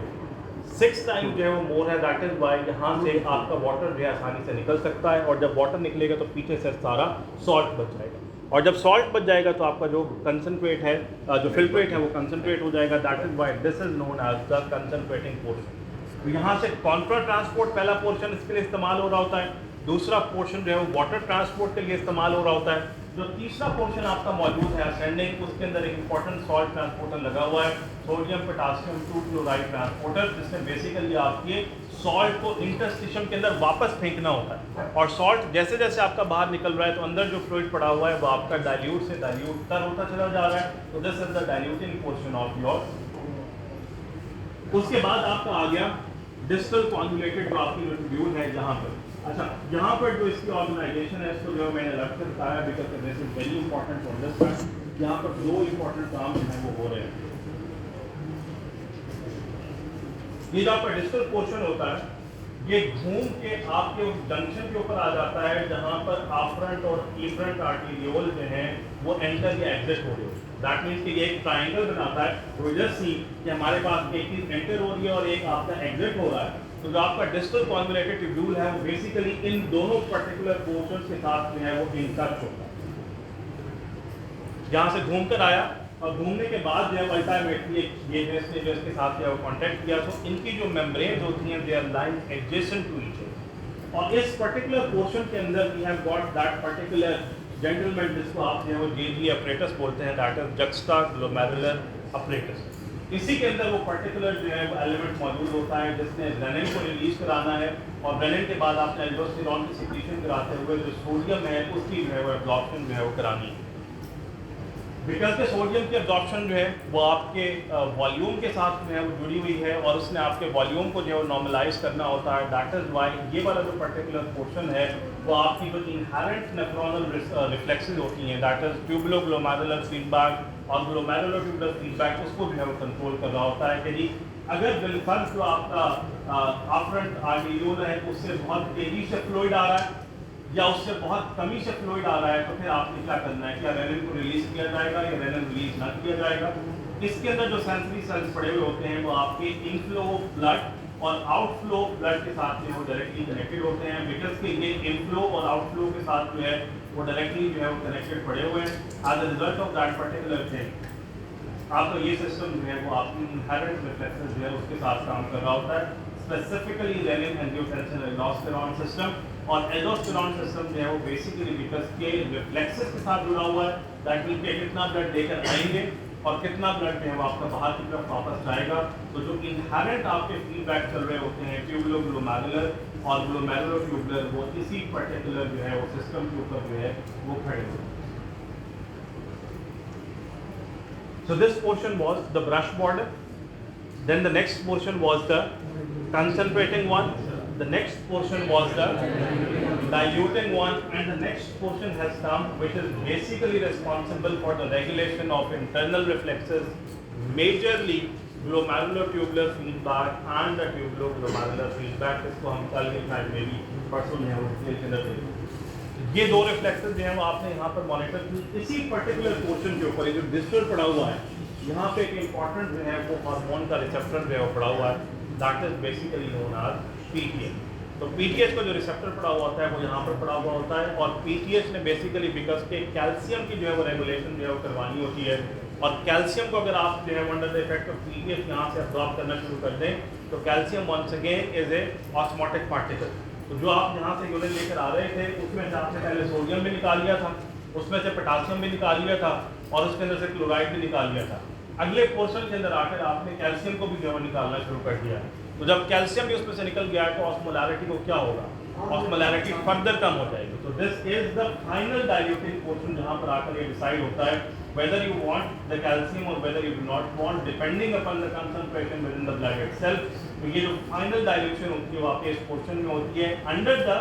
6 टाइम जो है वो मोर है। दैट इज वाई यहाँ से आपका वाटर जो है आसानी से निकल सकता है, और जब वाटर निकलेगा तो पीछे से सारा सॉल्ट बच जाएगा, और जब सॉल्ट बच जाएगा तो आपका जो कंसनट्रेट है जो फिल्ट्रेट है वो कंसनट्रेट हो जाएगा। That is why this is known as the concentrating portion. तो यहाँ से कॉन्ट्रा ट्रांसपोर्ट पहला पोर्शन इसके लिए इस्तेमाल हो रहा होता है, दूसरा पोर्शन जो है वो वाटर ट्रांसपोर्ट के लिए इस्तेमाल हो रहा होता है। जो तीसरा पोर्शन आपका मौजूद है असेंडिंग, उसके अंदर एक इंपॉर्टेंट सॉल्ट ट्रांसपोर्टर लगा हुआ है, सोडियम पोटासियम 2 क्लोराइड ट्रांसपोर्टर, जिसमें बेसिकली आपके सॉल्ट को इंटरस्टिशियम के अंदर वापस फेंकना होता है। और सॉल्ट जैसे जैसे आपका बाहर निकल रहा है तो अंदर जो फ्लूइड पड़ा हुआ है वो आपका डाइल्यूट से डाइल्यूट तर होता चला जा रहा है। तो this is the diluting portion of your. उसके बाद आपका आ गया डिस्टल कॉन्जुलेटेड जो आपकी ट्यूब्यूल है जहाँ पर। अच्छा, यहाँ पर जो इसकी ऑर्गेनाइजेशन है इसको जो मैंने अलग से बताया because this is very important for this part. यहाँ पर 2 इंपॉर्टेंट काम जो है वो हो रहे हैं। ये जो आपका डिस्टल पोर्शन होता है ये घूम के आपके उस जंक्शन के ऊपर आ जाता है जहाँ पर आफ्रंट और इफ्रंट आर्टेरियोल जो हैं वो एंटर या एग्जिट हो रहे हो। दैट मीन्स कि ये एक ट्राइंगल बनाता है। तो जस्ट सी कि हमारे पास एक चीज एंटर हो रही है और एक आपका एग्जिट हो रहा है। तो जो आपका डिस्टल कॉन्वोल्यूटेड ट्यूब्यूल है वो बेसिकली इन दोनों पर्टिकुलर पोर्शंस के साथ जो है वो इन टच होता है। यहाँ से घूम कर आया और घूमने के बाद जो है अल्टीमेटली ये जो इसके साथ जो है वो कॉन्टैक्ट किया, तो इनकी जो मेम्ब्रेन्स होती हैं they are line adjacent to each other. और इस पर्टिकुलर पोर्शन के अंदर we have got that particular gentleman जिसको आप जो है वो जेजी अपरेटस बोलते हैं, that is juxtaglomerular apparatus. इसी के अंदर वो पर्टिकुलर जो है वो एलिमेंट मौजूद होता है जिसने रेनिन को रिलीज कराना है, और रेनिन के बाद आपने एल्डोस्टेरॉन की सिक्रीशन कराते हुए जो सोडियम है उसकी जो है वो एब्जॉर्प्शन जो है वो करानी है। बिकॉज के सोडियम की एब्जॉर्प्शन जो है वो आपके वॉल्यूम के साथ जो है वो जुड़ी हुई है और उसने आपके वॉल्यूम को जो है वो नॉर्मलाइज करना होता है। दैट इज वाई ये वाला जो पर्टिकुलर पोर्शन है वो आपकी जो इनहेरेंट नेफ्रोनल रिफ्लेक्सेस होती हैं, दैट इज ट्यूबुलोग्लोमेरुलर फीडबैक और ग्लोमेरुलर ट्यूबुलर फीडबैक, उसको जो है वो कंट्रोल कर रहा होता है कि जी अगर बिलफर्ज जो आपका आफ्रंट आर्टेरियोल है उससे बहुत तेजी से फ्लूइड आ रहा है या उससे बहुत कमी से फ्लूइड आ रहा है तो फिर आपने क्या करना है, क्या रेनिन को रिलीज किया जाएगा या रेनिन रिलीज ना किया जाएगा। इसके अंदर जो सेंसरी सेल्स पड़े हुए होते हैं वो आपके इनफ्लो ब्लड और आउटफ्लो ब्लड के साथ जो है वो डायरेक्टली कनेक्टेड होते हैं। बिकॉज के ये इनफ्लो और आउटफ्लो के साथ जो है वो डायरेक्टली जो है वो कनेक्टेड पड़े हुए हैं। As a result of that particular thing आपका ये सिस्टम जो है वो आपकी इनहेरेंट रिफ्लेक्सेस जो है उसके साथ काम कर रहा होता है, specifically renin angiotensin aldosterone system. और एल्डोस्टेरॉन सिस्टम जो है वो बेसिकली बिकॉज के रिफ्लेक्सेस के साथ जुड़ा हुआ है, दैट मीन के कितना ब्लड लेकर आएंगे और कितना ब्लड जो है वो आपका बाहर की तरफ वापस जाएगा। तो जो इनहेरेंट आपके फीडबैक चल रहे होते हैं ट्यूबुलोग्लोमेरुलर और ग्लोमेरुलो ट्यूबुलर, वो इसी पर्टिकुलर जो है वो सिस्टम के ऊपर जो है वो खड़े होते हैं। So this portion was the brush border, Then the next portion was the concentrating one. The next portion was the diluting one, and the next portion has come, which is basically responsible for the regulation of internal reflexes, majorly glomerulotubular feedback and the tubuloglomerular feedback. इसको हम कल के time में भी परसों में हम ये दो रिफ्लेक्सेस जो हैं वो आपने यहाँ पर मॉनिटर की। इसी पर्टिकुलर पोर्शन के ऊपर जो डिस्टल पड़ा हुआ है, यहाँ पे एक इम्पॉर्टेंट जो है वो हार्मोन का रिसेप्टर जो है वो पड़ा हुआ है, that is basically known as PTH. तो पीटीएच का जो रिसेप्टर पड़ा हुआ होता है वो यहाँ पर पड़ा हुआ होता है, और पीटीएच ने बेसिकली बिकॉज के कैल्शियम की जो है वो रेगुलेशन जो है वो करवानी होती है, और कैल्शियम को अगर आप जो है under the effect of PTH यहाँ से अब्जॉर्ब करना शुरू कर दें तो calcium once again is a osmotic particle. तो जो आप यहाँ से यूरिन लेकर आ रहे थे उसमें से आपने पहले सोडियम भी निकाल लिया था, उसमें से पोटासियम भी निकाल लिया था, और उसके अंदर से क्लोराइड भी निकाल लिया था। अगले पोर्शन के अंदर आकर आपने कैल्शियम को भी जो है निकालना शुरू कर दिया। तो जब कैल्शियम भी उसमें से निकल गया है तो ऑस्मोलैरिटी को क्या होगा, ऑस्मोलैरिटी फर्दर कम हो जाएगी। तो this is the final diluting portion, जहाँ पर आकर ये डिसाइड होता है whether you want the calcium or whether you do not want, depending upon the concentration within the blood itself। तो ये जो फाइनल डाइल्यूशन होती है वो आपके इस पोर्शन में होती है under the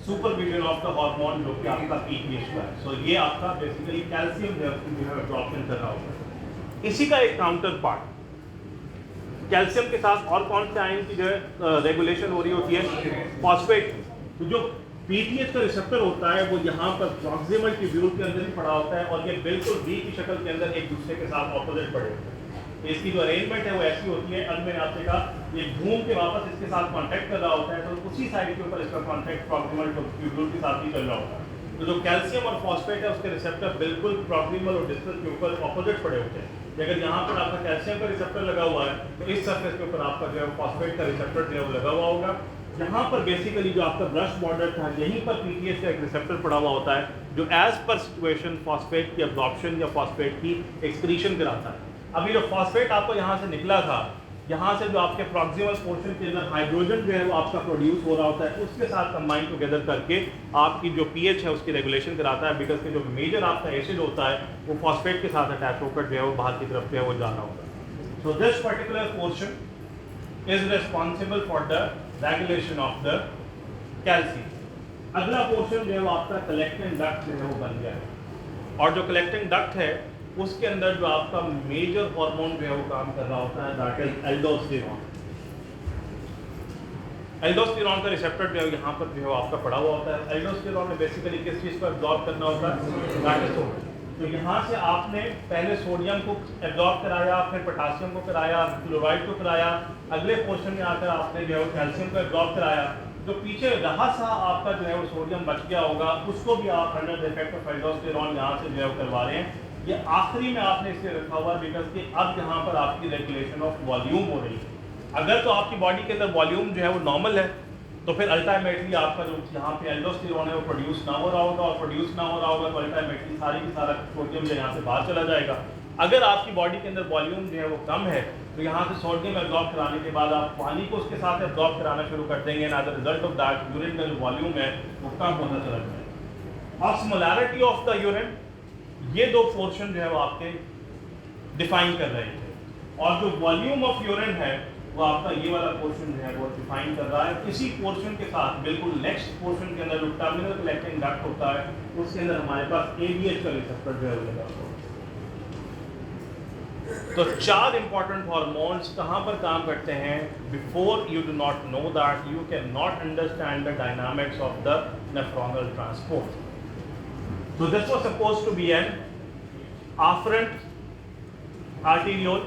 supervision of the hormone जो कि आपका पीटीएच का है। सो ये आपका बेसिकली कैल्शियम जो है अब्जॉर्प्शन कर रहा होता है। इसी का एक काउंटर पार्ट कैल्शियम के साथ और कौन से आयन की जो है रेगुलेशन हो रही होती है, फॉस्फेट। तो जो पीटीएच का रिसेप्टर होता है वो यहाँ पर प्रॉक्सिमल ट्यूब्यूल के अंदर ही पड़ा होता है, और ये बिल्कुल वी की शक्ल के अंदर एक दूसरे के साथ ऑपोजिट पड़े होते हैं। इसकी जो अरेंजमेंट है वो ऐसी होती है, अब मैंने आपसे कहा ये घूम के वापस इसके साथ कांटेक्ट कर रहा होता है, तो उसी साइड के ऊपर इसका कांटेक्ट प्रॉक्सिमल ट्यूब्यूल के साथ ही चल रहा होता है। तो जो कैल्शियम और फॉस्फेट है उसके रिसेप्टर बिल्कुल प्रॉक्सिमल और डिस्टल के ऊपर ऑपोजिट पड़े होते हैं। अगर यहाँ पर आपका कैल्शियम का रिसेप्टर लगा हुआ है तो इस सरफेस के ऊपर आपका जो है फॉस्फेट का रिसेप्टर जो है वो लगा हुआ होगा। यहाँ पर बेसिकली जो आपका ब्रश बॉर्डर था यहीं पर पीटीएच का एक रिसेप्टर पड़ा हुआ होता है जो एज पर सिचुएशन फॉस्फेट की अब्जॉर्प्शन या फॉस्फेट की एक्सक्रीशन कराता है। अभी जो फॉस्फेट आपको यहाँ से निकला था, यहाँ से जो आपके प्रॉक्सिमल पोर्शन के अंदर हाइड्रोजन जो है वो आपका प्रोड्यूस हो रहा होता है, उसके साथ कंबाइन टुगेदर करके आपकी जो पीएच है उसकी रेगुलेशन कराता है, बिकॉज के जो मेजर आपका एसिड होता है वो फॉस्फेट के साथ अटैच होकर जो है वो बाहर की तरफ जो है वो जा रहा होता है। So this particular portion is responsible for the regulation of the calcium। अगला पोर्शन जो है वो आपका कलेक्टिंग डक्ट जो है वो बन गया है, और जो कलेक्टिंग डक्ट है उसके अंदर जो आपका मेजर हार्मोन जो है वो काम कर रहा होता है, दैट इज एल्डोस्टेरॉन। एल्डोस्टेरॉन का रिसेप्टर जो है यहाँ पर जो है आपका पड़ा हुआ होता है। एल्डोस्टेरॉन में बेसिकली किस चीज़ को एब्जॉर्ब करना होता है, दैट इज सोडियम। तो यहाँ से आपने पहले सोडियम को एब्जॉर्ब कराया, फिर पोटासियम को कराया, क्लोराइड को कराया, अगले पोर्शन में आकर आपने जो है वो कैल्शियम को एब्जॉर्ब कराया। जो पीछे रहा सा आपका जो है वो सोडियम बच गया होगा, उसको भी आप under the effect of aldosterone यहाँ से जो है करवा रहे हैं। ये आखिरी में आपने इसे रखा हुआ बिकॉज कि अब यहाँ पर आपकी रेगुलेशन ऑफ वॉल्यूम हो रही है। अगर तो आपकी बॉडी के अंदर वॉल्यूम जो है वो नॉर्मल है तो फिर अल्टीमेटली आपका जो यहाँ पे एल्डोस्टेरॉन है वो प्रोड्यूस ना हो रहा होगा, और प्रोड्यूस ना हो रहा होगा तो अल्टीमेटली सारी की सारा सोडियम जो यहाँ से बाहर चला जाएगा। अगर आपकी बॉडी के अंदर वॉल्यूम जो है वो कम है तो यहाँ से सोडियम एब्जॉर्ब कराने के बाद आप पानी को उसके साथ एब्जॉर्ब कराना शुरू कर देंगे, and as a result of that urine का जो वॉल्यूम है वो कम होता चला जाएगा। ऑस्मोलैरिटी ऑफ द यूरिन, ये दो पोर्शन जो है वो आपके डिफाइन कर रहे थे, और जो वॉल्यूम ऑफ यूरिन है वो आपका ये वाला पोर्शन जो है वो डिफाइन कर रहा है। इसी पोर्शन के साथ बिल्कुल नेक्स्ट पोर्शन के अंदर जो टर्मिनल कलेक्टिंग डक्ट होता है उसके अंदर हमारे पास एबीएच का रिसेप्टर जो है वो लगा हुआ है। तो चार इंपॉर्टेंट हार्मोन्स कहाँ पर काम करते हैं, before you do not know that you can not understand the dynamics of the nephronal transport. So this was supposed to be an afferent arteriole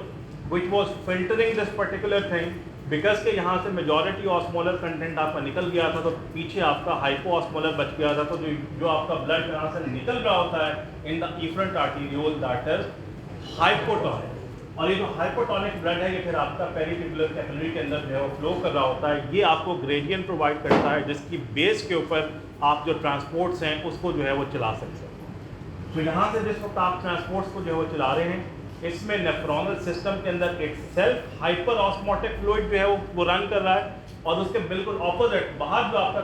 which was filtering this particular thing, because के यहाँ से majority osmolar content आपका निकल गया था, तो पीछे आपका हाइपोऑस्मोलर बच गया था। तो जो आपका ब्लड यहाँ से निकल रहा होता है in the efferent arteriole that is hypotonic, और ये जो हाइपोटोनिक ब्लड है ये फिर आपका पेरिट्यूबुलर कैपिलरी के अंदर जो है वो फ्लो कर रहा होता है। ये आपको ग्रेडियंट प्रोवाइड करता है जिसकी बेस के ऊपर आप जो ट्रांसपोर्ट्स हैं उसको जो है वो चला सकते हैं। तो यहाँ से जिस वक्त आप ट्रांसपोर्ट्स को जो है वो चला रहे हैं, इसमें नेफ्रोनल सिस्टम के अंदर एक सेल्फ हाइपर ऑस्मोटिक फ्लूइड जो है वो रन कर रहा है, और उसके बिल्कुल ऑपोजिट बाहर जो आपका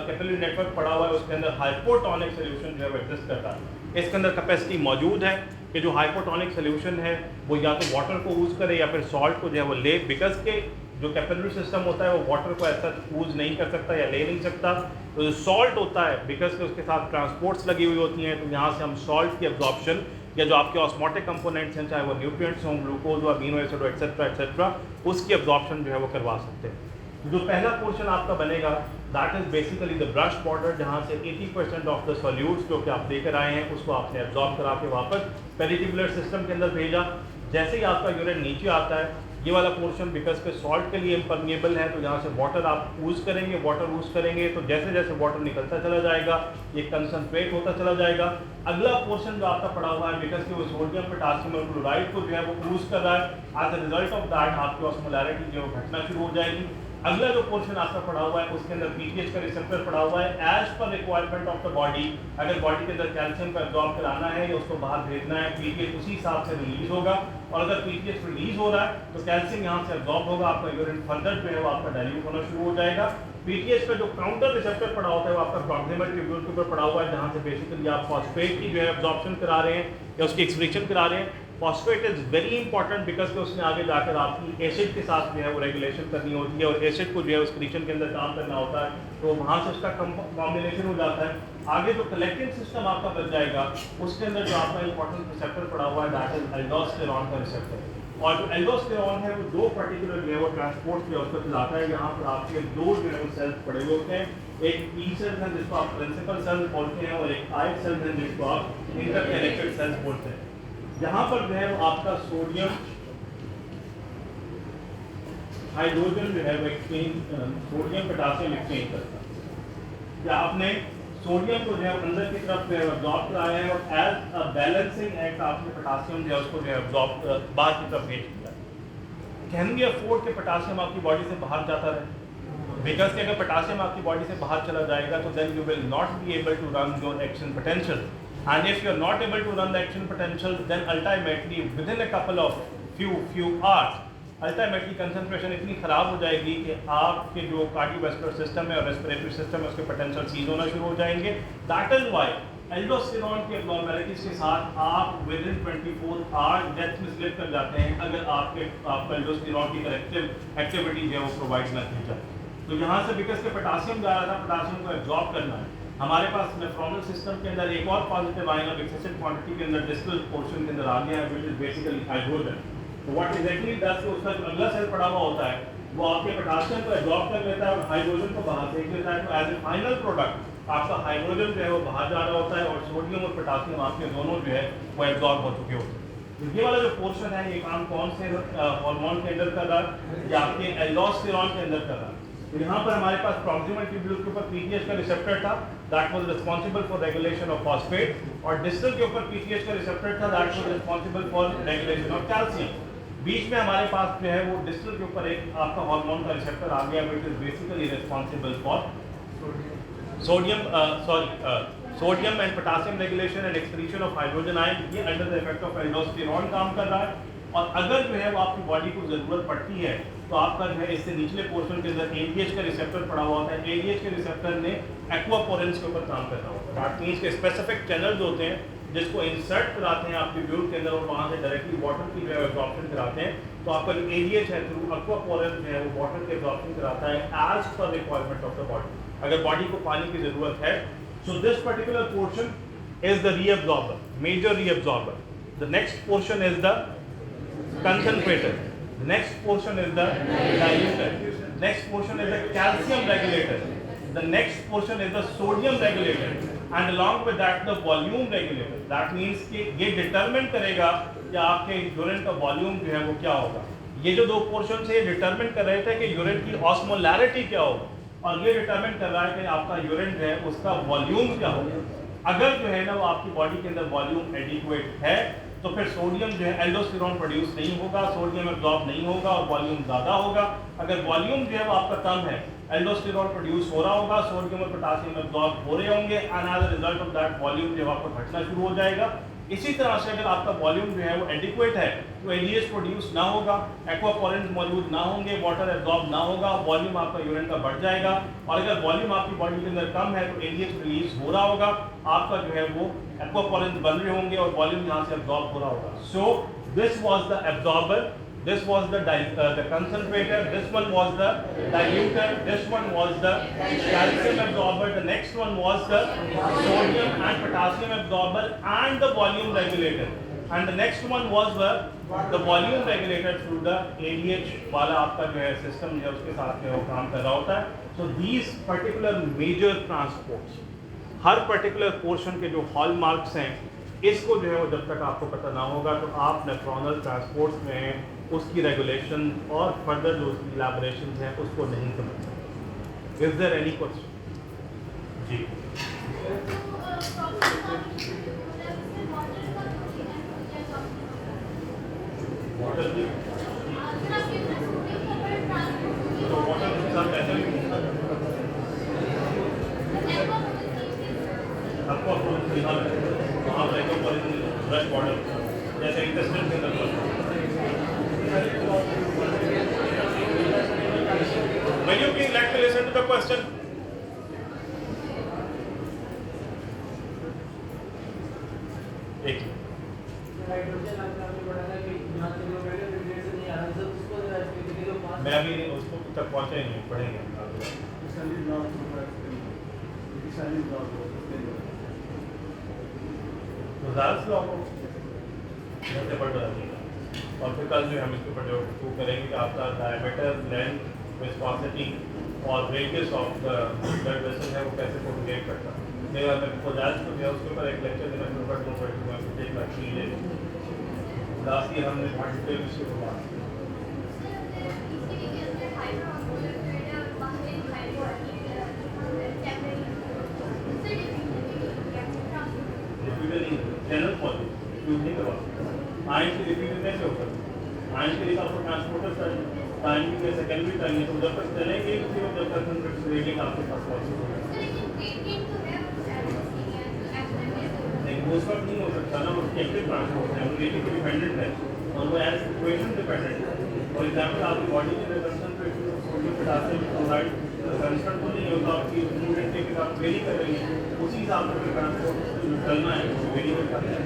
कैपिलरी नेटवर्क पड़ा हुआ है उसके अंदर हाइपोटोनिक सोल्यूशन जो है वो एग्जिस्ट करता है। इसके अंदर कैपेसिटी मौजूद है कि जो हाइपोटोनिक सोल्यूशन है वो या तो वाटर को यूज़ करे या फिर सॉल्ट को जो है वो ले, बिकॉज के जो कैपिलरी सिस्टम होता है वो वाटर को ऐसा यूज़ नहीं कर सकता या ले नहीं सकता। तो जो सॉल्ट होता है बिकॉज के उसके साथ ट्रांसपोर्ट्स लगी हुई होती हैं, तो यहाँ से हम सॉल्ट की एब्जॉर्प्शन या जो आपके ऑस्मोटिक कंपोनेंट्स हैं, चाहे वो न्यूट्रिएंट्स हों, ग्लूकोज हो, अमीनो एसिड हो, एक्सेट्रा एक्सेट्रा, उसकी एब्जॉर्प्शन जो है वो करवा सकते हैं। जो पहला पोर्शन आपका बनेगा that is basically the brush border, जहाँ से 80% ऑफ द सॉल्यूट्स जो कि आप लेकर आए हैं उसको आपने एब्जॉर्ब करा के वापस पेरिटिकुलर सिस्टम के अंदर भेजा। जैसे ही आपका यूरिन नीचे आता है, ये वाला पोर्शन बिकॉज के सॉल्ट के लिए इम्परमिएबल है, तो यहाँ से वाटर आप यूज़ करेंगे, वाटर यूज़ करेंगे तो जैसे जैसे वाटर निकलता चला जाएगा ये कंसनट्रेट होता चला जाएगा। अगला पोर्शन जो आपका पड़ा हुआ है बिकॉज कि वो सोडियम पोटासियम और क्लोराइड को जो है वो यूज़ कर रहा है, as a result of that आपकी ऑस्मोलैरिटी जो है घटना शुरू हो जाएगी। अगला जो पोर्शन आपका पड़ा हुआ है उसके अंदर पीटीएच का रिसेप्टर पड़ा हुआ है as per requirement of the body. अगर बॉडी के अंदर कैल्शियम को एब्जॉर्ब कराना है या उसको बाहर भेजना है, पीटीएच उसी हिसाब से रिलीज होगा, और अगर पीटीएच रिलीज हो रहा है तो कैल्शियम यहाँ से एब्जॉर्ब होगा, आपका यूरिन फर्दर जो है वो आपका डाइल्यूट होना शुरू हो जाएगा। पीटीएच का जो काउंटर रिसेप्टर पड़ा होता है वो आपका प्रॉक्सिमल ट्यूब्यूल के ऊपर पड़ा हुआ है, जहाँ से बेसिकली आप फॉस्फेट की जो है एब्जॉर्प्शन करा रहे हैं या उसकी एक्सक्रीशन करा रहे हैं। Phosphate is very important because कि उसने आगे जाकर आपकी एसिड के साथ जो है वो रेगुलेशन करनी होती है और एसिड को जो है उसक्रीशन के अंदर काम करना होता है, तो वहाँ से उसका कॉम्बिनेशन हो जाता है। आगे जो कलेक्टिंग सिस्टम आपका बच जाएगा उसके अंदर जो आपका इंपॉर्टेंट रिसेप्टर पड़ा हुआ है दैट इज एल्डोस्टेरॉन का रिसेप्टर, और जो एल्डोस्टेरॉन है वो दो पर्टिकुलर जो है वो ट्रांसपोर्ट जो है उसको चलाता है। यहाँ पर आपके दो जो है वो सेल्स पड़े हुए होते हैं, एक पी सेल्स हैं जिसको आप प्रिंसिपल सेल्स बोलते हैं और एक आई सेल्स हैं जिसको आप इंटरकनेक्टेड सेल्स बोलते हैं। यहाँ पर जो है वो आपका सोडियम हाइड्रोजन जो है वो एक्सचेंज, सोडियम पोटासियम एक्सचेंज करता है, या आपने सोडियम को जो है अंदर की तरफ जो है एब्जॉर्ब कराया है और एज अ बैलेंसिंग एक्ट आपने पोटासियम जो है उसको जो है एब्जॉर्ब बाहर की तरफ भेज दिया। कैन वी अफोर्ड कि पोटासियम आपकी बॉडी से बाहर जाता रहे, बिकॉज कि अगर पोटासियम आपकी बॉडी से बाहर चला जाएगा तो then you will not be able to run your action potential, and if you are not able to run the action potential then ultimately within a couple of few hours ultimately concentration इतनी ख़राब हो जाएगी कि आपके जो cardiovascular system है और respiratory system है उसके पोटेंशियल सीज होना शुरू हो जाएंगे। दैट इज व्हाई एल्डोस्टेरॉन की एब्नॉर्मैलिटीज के साथ आप विद इन 24 आवर्स डेथ में स्लिप कर जाते हैं अगर आपको एल्डोस्टेरॉन की करेक्टिव एक्टिविटी जो है वो प्रोवाइड ना की जाए। तो यहाँ से बिकॉज के पोटासियम जा रहा था, पोटासियम को एब्जॉर्ब करना है, हमारे पास नेफ्रोनल सिस्टम के अंदर एक और positive ion of excessive quantity के अंदर डिस्टल पोर्शन के अंदर आ गया है व्हिच इज बेसिकली हाइड्रोजन। तो व्हाट एग्जैक्टली डज कि उसका जो अगला सेल पड़ा हुआ होता है वो आपके पोटासियम को एब्जॉर्ब कर लेता है और हाइड्रोजन को बाहर फेंक देता है। तो एज ए फाइनल प्रोडक्ट आपका हाइड्रोजन जो है वो बाहर जा रहा होता है और सोडियम और पोटासियम आपके दोनों जो है वो एब्जॉर्ब हो चुके होते हैं। तो ये वाला जो पोर्शन है ये काम कौन से हार्मोन के अंदर कर रहा है, या आपके एल्डोस्टेरॉन के अंदर कर रहा है। तो यहाँ पर हमारे पास प्रॉक्सिमल ट्यूब्यूल के ऊपर पीटीएच का रिसेप्टर था that was responsible for regulation of phosphate, और डिस्टल के ऊपर पीटीएच का रिसेप्टर था that was responsible for regulation of calcium. बीच में हमारे पास जो है वो डिस्टल के ऊपर एक आपका हार्मोन का रिसेप्टर आ गया which is basically responsible for sodium and potassium regulation and excretion of hydrogen ion. ये under the effect of aldosterone काम कर रहा है, और अगर जो है वो आपकी बॉडी को ज़रूरत पड़ती है तो आपका जो है इससे निचले पोर्शन के अंदर एडीएच का रिसेप्टर पड़ा हुआ होता है। एडीएच के रिसेप्टर ने एक्वापोरेंस के ऊपर काम करना होता है, दैट मींस के स्पेसिफिक चैनल्स होते हैं जिसको इंसर्ट कराते हैं आपके ट्यूब्यूल के अंदर और वहाँ से डायरेक्टली वाटर की जो है एब्जॉर्प्शन कराते हैं। तो आपका जो एडीएच है थ्रू एक्वापोरेंस जो है वो वाटर की एब्जॉर्प्शन कराता है as per requirement of the body, अगर बॉडी को पानी की ज़रूरत है। So this particular portion is the reabsorber, major reabsorber. The next portion is the concentrator, the next portion is the diluter, next portion is the calcium regulator, the next portion is the sodium regulator, and along with that the volume regulator. That means कि ये determine करेगा कि आपके urine का volume जो है वो क्या होगा। ये जो दो पोर्शन से डिटरमिन कर रहे थे कि यूरिन की ऑस्मोलैरिटी क्या होगा, और ये डिटरमिन कर रहा है कि आपका यूरिन जो है उसका वॉल्यूम क्या होगा। अगर जो है ना वो आपकी बॉडी के अंदर वॉल्यूम एडिक्वेट है तो फिर सोडियम जो है एल्डोस्टेरॉन प्रोड्यूस नहीं होगा, सोडियम एब्जॉर्ब नहीं होगा और वॉल्यूम ज़्यादा होगा। अगर वॉल्यूम जो है वो आपका कम है, एल्डोस्टेरॉन प्रोड्यूस हो रहा होगा, सोडियम और पोटासियम एब्जॉर्ब हो रहे होंगे, and as a result of that volume जो है आपको घटना शुरू हो जाएगा। इसी तरह से अगर आपका वॉल्यूम जो है वो एडिक्वेट है तो एलिएज प्रोड्यूस ना होगा, एक्वापोरेंट मौजूद ना होंगे, वाटर एब्जॉर्ब ना होगा, वॉल्यूम आपका यूरिन का बढ़ जाएगा। और अगर वॉल्यूम आपकी बॉडी के अंदर कम है तो एलिएज रिलीज हो रहा होगा, आपका जो है वो एक्वापोरेंट बन रहे होंगे और वॉल्यूम यहाँ से एब्जॉर्ब हो रहा होगा। So this was the absorber, this was the concentrator, this one was the diluter, this one was the calcium absorber, the next one was the sodium and potassium absorber and the volume regulator, and the next one was the volume regulator through the ADH वाला आपका जो है system जो है उसके साथ में वो काम कर रहा होता है। So these particular major transports, her particular portion के जो hallmarks हैं, इसको जो है वो जब तक आपको पता ना होगा तो आप नेफ्रॉनल ट्रांसपोर्ट्स में उसकी रेगुलेशन और फर्दर जो उसकी इलैबोरेशंस हैं उसको नहीं समझ सकते। Is there any question? जी वाटर की तो वाटर के साथ कैसे आपको वहाँ पर एक ब्रश वाटर जैसे इंटेस्टाइन के अंदर Will you please let me listen to the question? मैं अभी उसको तक पहुंचा ही नहीं, पढ़ेंगे और फिर कल जो हम इसके ऊपर जो प्रूव करेंगे कि आपका डायमीटर, लेंथ, विस्कोसिटी और radius of the blood vessel है वो कैसे प्रोपेगेट करता है। मैं पोजाज को दिया उसके ऊपर एक लेक्चर देना शुरू कर दूँ, एक लेक्चर ले लास्ट ईयर हमने डिटेल इसके ऊपर बात की। जनरल पॉलिसी यूज नहीं करवा आयन की रिपीट कैसे होता है? आयन के लिए आपको ट्रांसपोर्टर चाहिए, आयन के लिए सेकेंडरी चाहिए, तो जब तक चलेंगे जब तक रेडिंग आपके पास पहुँचेगी नहीं, वो उस वक्त नहीं हो सकता ना, उसकी एक्टिव ट्रांसपोर्ट है, वो रेडिंग डिपेंडेंट है और वो एज इक्वेशन डिपेंडेंट है। फॉर एग्जाम्पल आपकी बॉडी के अंदर concentration of sodium potassium chloride constant तो नहीं होता, आपकी फूड इंटेक के साथ वेरी करेंगे, उसी हिसाब से ट्रांसपोर्ट चलना है, वेरी करना है।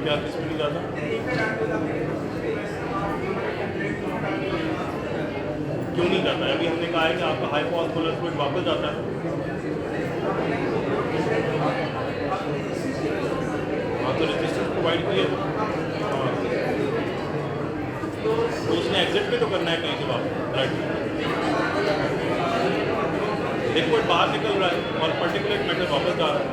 क्या किसमें नहीं जाता? क्यों नहीं जाता है? अभी हमने कहा है कि आपका हाइपोऑस्मोलर फ्लूइड वापस जाता है। हाँ तो रेजिस्टेंस प्रोवाइड किया तो उसने एग्जिट भी तो करना है कहीं से वापस, ब्लड लिक्विड बाहर निकल रहा है और पर्टिकुलेट मैटर वापस जा रहा है।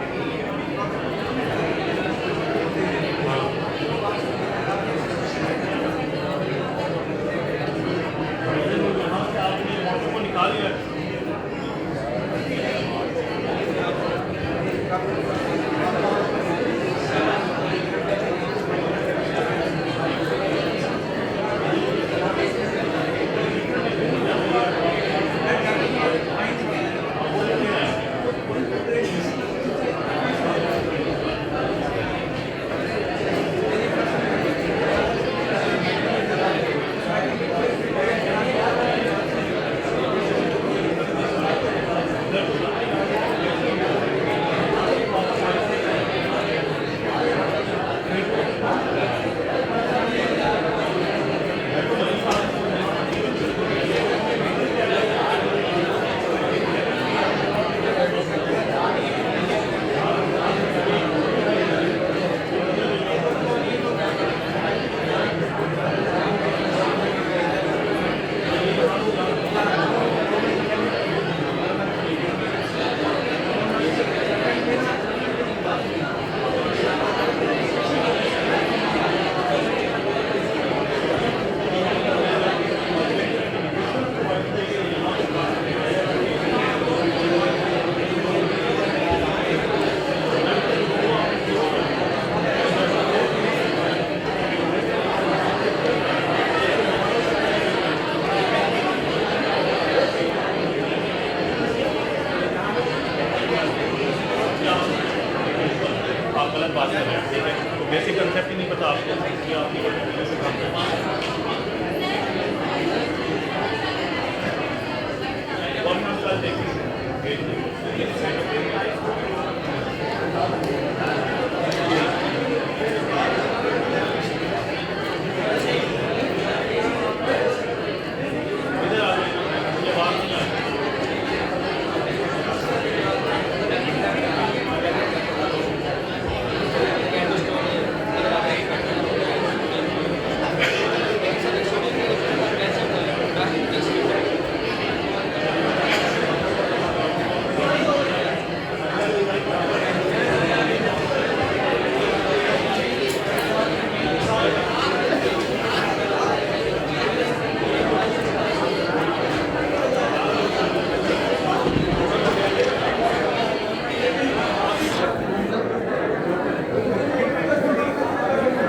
आप गलत बात कर रहे हैं, ठीक है? तो बेसिक कंसेप्ट ही नहीं पता आपको कि आप कैसे काम करते हैं। और हम कल देखेंगे